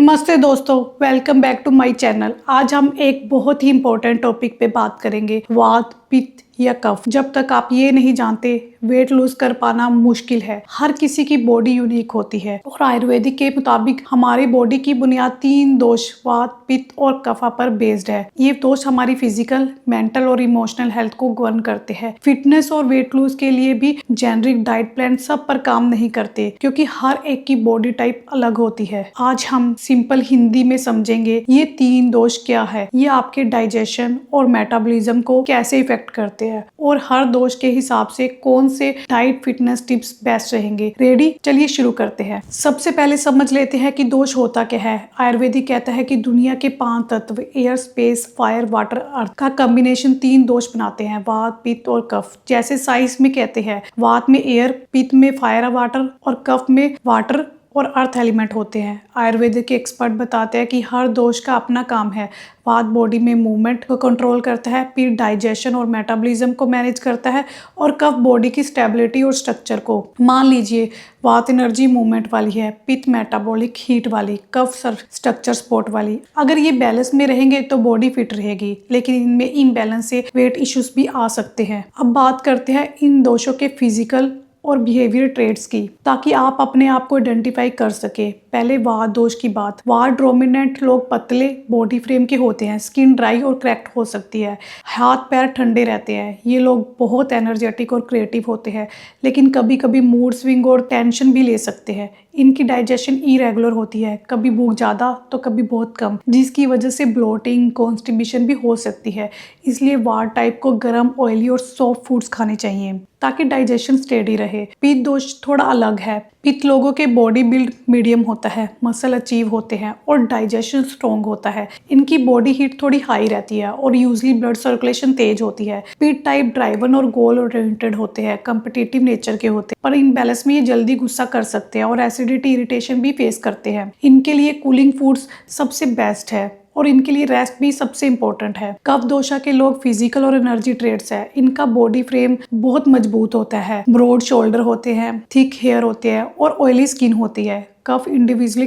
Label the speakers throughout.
Speaker 1: नमस्ते दोस्तों, welcome back to my channel. आज हम एक बहुत ही इम्पोर्टेंट टॉपिक पे बात करेंगे, वात पित्त या कफ। जब तक आप ये नहीं जानते, वेट लूज कर पाना मुश्किल है। हर किसी की बॉडी यूनिक होती है और आयुर्वेदिक के मुताबिक हमारी बॉडी की बुनियाद 3 दोष वात पित्त और कफा पर बेस्ड है। ये दोष हमारी फिजिकल, मेंटल और इमोशनल हेल्थ को गवर्न करते हैं। फिटनेस और वेट लूज के लिए भी जेनरिक डाइट प्लान सब पर काम नहीं करते, क्योंकि हर एक की बॉडी टाइप अलग होती है। आज हम सिंपल हिंदी में समझेंगे ये 3 दोष क्या है, ये आपके डाइजेशन और मेटाबॉलिज्म को कैसे इफेक्ट करते हैं और हर दोष के हिसाब से कौन से डाइट फिटनेस टिप्स बेस्ट रहेंगे। रेडी? चलिए शुरू करते हैं। सबसे पहले समझ लेते हैं कि दोष होता क्या है। आयुर्वेदिक कहता है कि दुनिया के 5 तत्व एयर, स्पेस, फायर, वाटर, अर्थ का कॉम्बिनेशन 3 दोष बनाते हैं, वात पित्त और कफ। जैसे साइंस में कहते हैं, वात में एयर, पित्त में फायर वाटर और कफ में वाटर और अर्थ एलिमेंट होते हैं। आयुर्वेदिक के एक्सपर्ट बताते हैं कि हर दोष का अपना काम है। वात बॉडी में मूवमेंट को कंट्रोल करता है, पित्त डाइजेशन और मेटाबॉलिज्म को मैनेज करता है और कफ बॉडी की स्टेबिलिटी और स्ट्रक्चर को। मान लीजिए वात एनर्जी मूवमेंट वाली है, पित्त मेटाबॉलिक हीट वाली, कफ स्ट्रक्चर सपोर्ट वाली। अगर ये बैलेंस में रहेंगे तो बॉडी फिट रहेगी, लेकिन इनमें इम्बैलेंस से वेट इश्यूज भी आ सकते हैं। अब बात करते हैं इन दोषों के फिजिकल और बिहेवियर ट्रेड्स की, ताकि आप अपने आप को आइडेंटिफाई कर सके। पहले वात दोष की बात। वात डोमिनेंट लोग पतले बॉडी फ्रेम के होते हैं, स्किन ड्राई और क्रैक्ड हो सकती है, हाथ पैर ठंडे रहते हैं। ये लोग बहुत एनर्जेटिक और क्रिएटिव होते हैं, लेकिन कभी कभी मूड स्विंग और टेंशन भी ले सकते हैं। इनकी डाइजेशन इरेगुलर होती है, कभी भूख ज़्यादा तो कभी बहुत कम, जिसकी वजह से ब्लोटिंग, कॉन्स्टिपेशन भी हो सकती है। इसलिए वात टाइप को गर्म, ऑयली और सॉफ्ट फूड्स खाने चाहिए ताकि डाइजेशन स्टेडी रहे। पित्त दोष थोड़ा अलग है। पित्त लोगों के बॉडी बिल्ड मीडियम होता है, मसल अचीव होते हैं और डाइजेशन स्ट्रॉन्ग होता है। इनकी बॉडी हीट थोड़ी हाई रहती है और यूजली ब्लड सर्कुलेशन तेज होती है। पित्त टाइप ड्राइवन और गोल ओरिएंटेड होते हैं, कम्पिटिटिव नेचर के होते हैं, पर इन बैलेंस में ये जल्दी गुस्सा कर सकते हैं और एसिडिटी, इरिटेशन भी फेस करते हैं। इनके लिए कूलिंग फूड्स सबसे बेस्ट है और इनके लिए रेस्ट भी सबसे इम्पोर्टेंट है। कफ दोषा के लोग फिजिकल और एनर्जी ट्रेड्स है। इनका बॉडी फ्रेम बहुत मजबूत होता है, ब्रॉड शोल्डर होते हैं, थिक हेयर होते हैं और ऑयली स्किन होती है। कफ इंडिविजुअली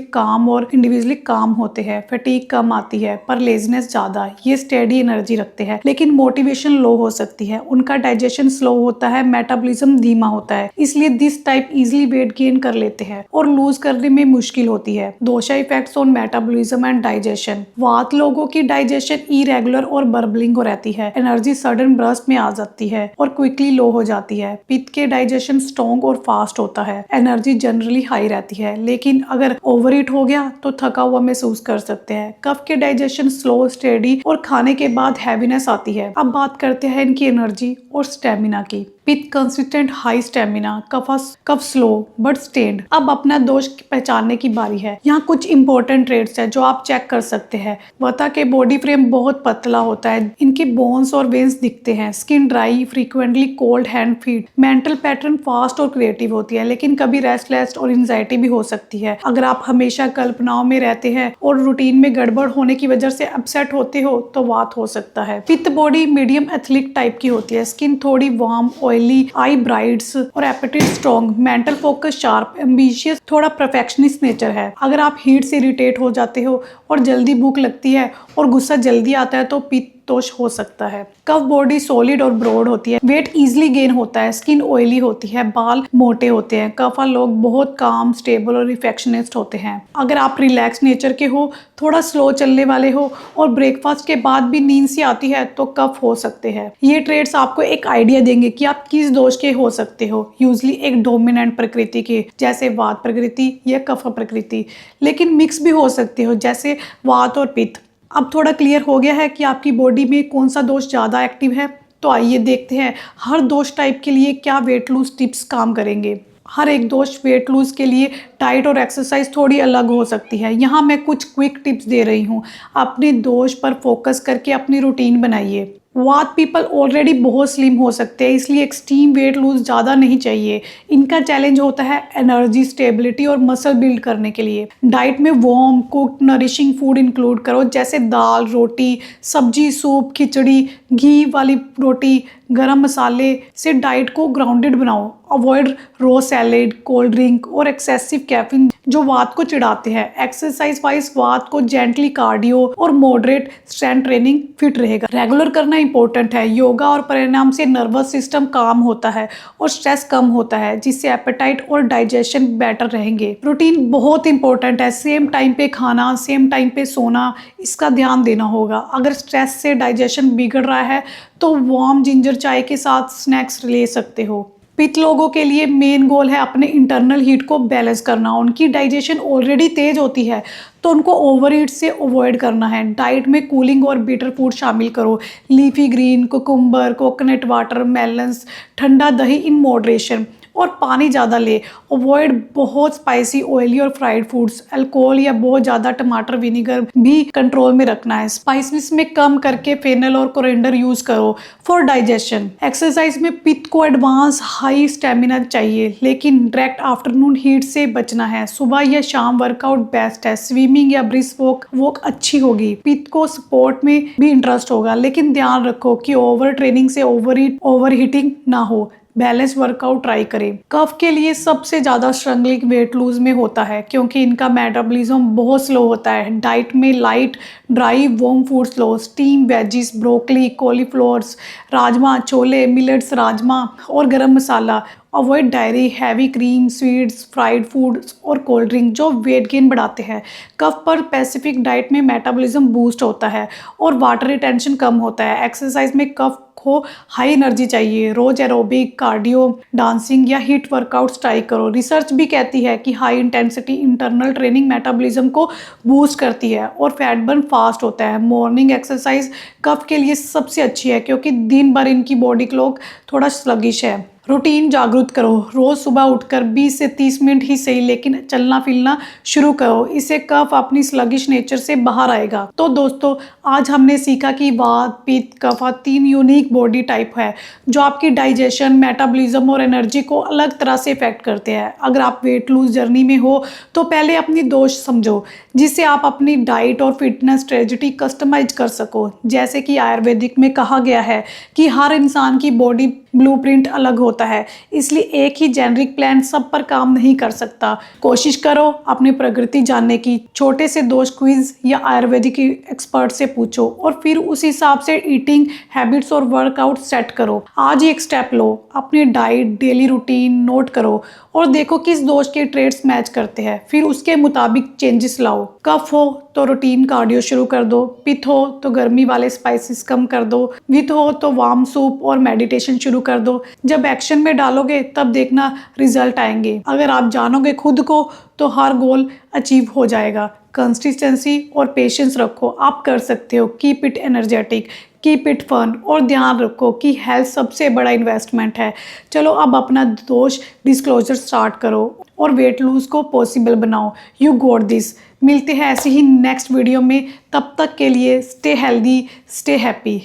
Speaker 1: काम होते हैं, फटीग कम आती है पर लेजीनेस ज्यादा। ये स्टेडी एनर्जी रखते हैं, लेकिन मोटिवेशन लो हो सकती है। उनका डाइजेशन स्लो होता है, मेटाबॉलिज्म धीमा होता है, इसलिए this type easily weight gain कर लेते हैं और लूज करने में मुश्किल होती है। Dosha effects on metabolism and digestion. Vata लोगों की डाइजेशन इरेगुलर और बर्बलिंग हो रहती है, एनर्जी सडन बर्स्ट में आ जाती है और क्विकली लो हो जाती है। पित्त के डाइजेशन स्ट्रॉन्ग और फास्ट होता है, एनर्जी जनरली हाई रहती है, लेकिन अगर ओवर ईट हो गया तो थका हुआ महसूस कर सकते हैं। कफ के डाइजेशन स्लो, स्टेडी और खाने के बाद हैवीनेस आती है। अब बात करते हैं इनकी एनर्जी और स्टेमिना की। Pitta consistent high stamina, kapha slow but sustained. अब अपना दोष पहचानने की बारी है। यहाँ कुछ इंपॉर्टेंट ट्रेड्स है जो आप चेक कर सकते हैं। वता के बॉडी फ्रेम बहुत पतला होता है, इनके बोन्स और वेन्स दिखते हैं, skin dry, frequently cold hand feet. Mental pattern fast और क्रिएटिव होती है, लेकिन कभी रेस्टलेस और एंजाइटी भी हो सकती है। अगर आप हमेशा कल्पनाओं में रहते हैं और रूटीन में गड़बड़ होने की वजह से अपसेट होते हो तो वात हो सकता है। पित्त बॉडी मीडियम एथलिक टाइप की होती है, स्किन थोड़ी वार्म, ऑयली, आई ब्राइट्स और appetite strong, mental focus sharp, ambitious, थोड़ा परफेक्शनिस्ट नेचर है। अगर आप हीट से इरिटेट हो जाते हो और जल्दी भूख लगती है और गुस्सा जल्दी आता है तो पित्त दोष हो सकता है। कफ बॉडी सॉलिड और ब्रॉड होती है, वेट इजीली गेन होता है, स्किन ऑयली होती है, बाल मोटे होते हैं। कफा लोग बहुत काम, स्टेबल और इफेक्शनिस्ट होते हैं। अगर आप रिलैक्स नेचर के हो, थोड़ा स्लो चलने वाले हो और ब्रेकफास्ट के बाद भी नींद सी आती है तो कफ हो सकते हैं। ये ट्रेड्स आपको एक आइडिया देंगे कि आप किस दोष के हो सकते हो। यूजली एक डोमिनेंट प्रकृति के, जैसे वात प्रकृति या कफ प्रकृति, लेकिन मिक्स भी हो सकते हो, जैसे वात और पित्त। अब थोड़ा क्लियर हो गया है कि आपकी बॉडी में कौन सा दोष ज़्यादा एक्टिव है, तो आइए देखते हैं हर दोष टाइप के लिए क्या वेट लूज टिप्स काम करेंगे। हर एक दोष वेट लूज के लिए डाइट और एक्सरसाइज थोड़ी अलग हो सकती है। यहाँ मैं कुछ क्विक टिप्स दे रही हूँ, अपने दोष पर फोकस करके अपनी रूटीन बनाइए। वात पीपल ऑलरेडी बहुत स्लिम हो सकते हैं, इसलिए एक्सट्रीम वेट लूज ज़्यादा नहीं चाहिए। इनका चैलेंज होता है एनर्जी, स्टेबिलिटी और मसल बिल्ड करने के लिए। डाइट में warm, cooked, nourishing food include करो, जैसे दाल, रोटी, सब्जी, सूप, खिचड़ी, घी वाली रोटी, गरम मसाले से डाइट को ग्राउंडेड बनाओ। अवॉइड रो सैलेड, कोल्ड ड्रिंक और एक्सेसिव कैफीन जो वात को चिढ़ाते हैं। एक्सरसाइज वाइज वात को जेंटली कार्डियो और मॉडरेट स्ट्रेंथ ट्रेनिंग फिट रहेगा। रेगुलर करना इंपॉर्टेंट है। योगा और परिणाम से नर्वस सिस्टम काम होता है और स्ट्रेस कम होता है, जिससे एपेटाइट और डाइजेशन बेटर रहेंगे। रूटीन बहुत इंपॉर्टेंट है। सेम टाइम पे खाना, सेम टाइम पे सोना, इसका ध्यान देना होगा। अगर स्ट्रेस से डाइजेशन बिगड़ रहा है तो वार्म जिंजर चाय के साथ स्नैक्स ले सकते हो। पित्त लोगों के लिए मेन गोल है अपने इंटरनल हीट को बैलेंस करना। उनकी डाइजेशन ऑलरेडी तेज होती है, तो उनको ओवर हीट से अवॉइड करना है। डाइट में कूलिंग और बिटर फूड शामिल करो। Leafy green, cucumber, coconut water, melons, ठंडा दही इन मॉडरेशन, और पानी ज़्यादा ले। अवॉइड बहुत स्पाइसी, ऑयली और फ्राइड फूड्स। अल्कोहल या बहुत ज़्यादा टमाटर विनीगर भी कंट्रोल में रखना है। स्पाइसेस में कम करके फेनल और कोरिएंडर यूज़ करो फॉर डाइजेशन। एक्सरसाइज में पित्त को एडवांस हाई स्टेमिना चाहिए, लेकिन डायरेक्ट आफ्टरनून हीट से बचना है। सुबह या शाम वर्कआउट बेस्ट है। स्विमिंग या ब्रिस्क वॉक अच्छी होगी। पित्त को स्पोर्ट में भी इंटरेस्ट होगा, लेकिन ध्यान रखो कि ओवर ट्रेनिंग से ओवर हीटिंग ना हो। बैलेंस वर्कआउट ट्राई करें। कफ के लिए सबसे ज़्यादा स्ट्रगलिंग वेट लूज में होता है, क्योंकि इनका मेटाबॉलिज्म बहुत स्लो होता है। डाइट में लाइट ड्राई वार्म फूड्स लो। Steam veggies, broccoli, cauliflowers, rajma, chole, millets, rajma और garam masala. Avoid dairy, heavy cream, sweets, fried foods और कोल्ड ड्रिंक जो वेट गेन बढ़ाते हैं। कफ पर पैसिफिक डाइट में मेटाबॉलिज्म बूस्ट होता है और वाटर रिटेंशन कम होता है। एक्सरसाइज में कफ को हाई एनर्जी चाहिए। रोज एरोबिक, कार्डियो, डांसिंग या हिट वर्कआउट्स ट्राई करो। रिसर्च भी कहती है कि high intensity internal training metabolism को बूस्ट करती है और फैट बर्न फास्ट होता है। मॉर्निंग एक्सरसाइज कफ के लिए सबसे अच्छी है, क्योंकि दिन भर इनकी बॉडी क्लॉक थोड़ा स्लगिश है। रूटीन जागरूक करो। रोज सुबह उठकर 20 से 30 मिनट ही सही, लेकिन चलना फिरना शुरू करो। इससे कफ अपनी स्लगिश नेचर से बाहर आएगा। तो दोस्तों, आज हमने सीखा कि वात, पित्त, कफ 3 यूनिक बॉडी टाइप है जो आपकी डाइजेशन, मेटाबॉलिज्म और एनर्जी को अलग तरह से इफेक्ट करते हैं। अगर आप वेट लूज जर्नी में हो तो पहले अपनी दोष समझो, जिससे आप अपनी डाइट और फिटनेस स्ट्रेटजी कस्टमाइज कर सको। जैसे कि आयुर्वेदिक में कहा गया है कि हर इंसान की बॉडी ब्लूप्रिंट अलग होता है, इसलिए एक ही जेनरिक प्लान सब पर काम नहीं कर सकता। कोशिश करो अपनी प्रकृति जानने की। छोटे से दोष क्विज या आयुर्वेदिक एक्सपर्ट से पूछो और फिर उस हिसाब से ईटिंग हैबिट्स और वर्कआउट सेट करो। आज ही एक स्टेप लो। अपनी डाइट, डेली रूटीन नोट करो और देखो किस दोष के ट्रेड्स मैच करते हैं, फिर उसके मुताबिक चेंजेस लाओ। कफ हो तो रूटीन कार्डियो शुरू कर दो। पित्त हो तो गर्मी वाले स्पाइसेस कम कर दो। विथ हो तो वार्म सूप और मेडिटेशन शुरू कर दो। जब एक्शन में डालोगे तब देखना रिजल्ट आएंगे। अगर आप जानोगे खुद को तो हर गोल अचीव हो जाएगा। कंसिस्टेंसी और पेशेंस रखो, आप कर सकते हो। Keep it energetic, keep it fun और ध्यान रखो कि हेल्थ सबसे बड़ा इन्वेस्टमेंट है। चलो अब अपना दोष डिस्क्लोजर स्टार्ट करो और वेट लूज को पॉसिबल बनाओ। You got this. मिलते हैं ऐसे ही नेक्स्ट वीडियो में। तब तक के लिए स्टे हेल्दी, स्टे हैप्पी।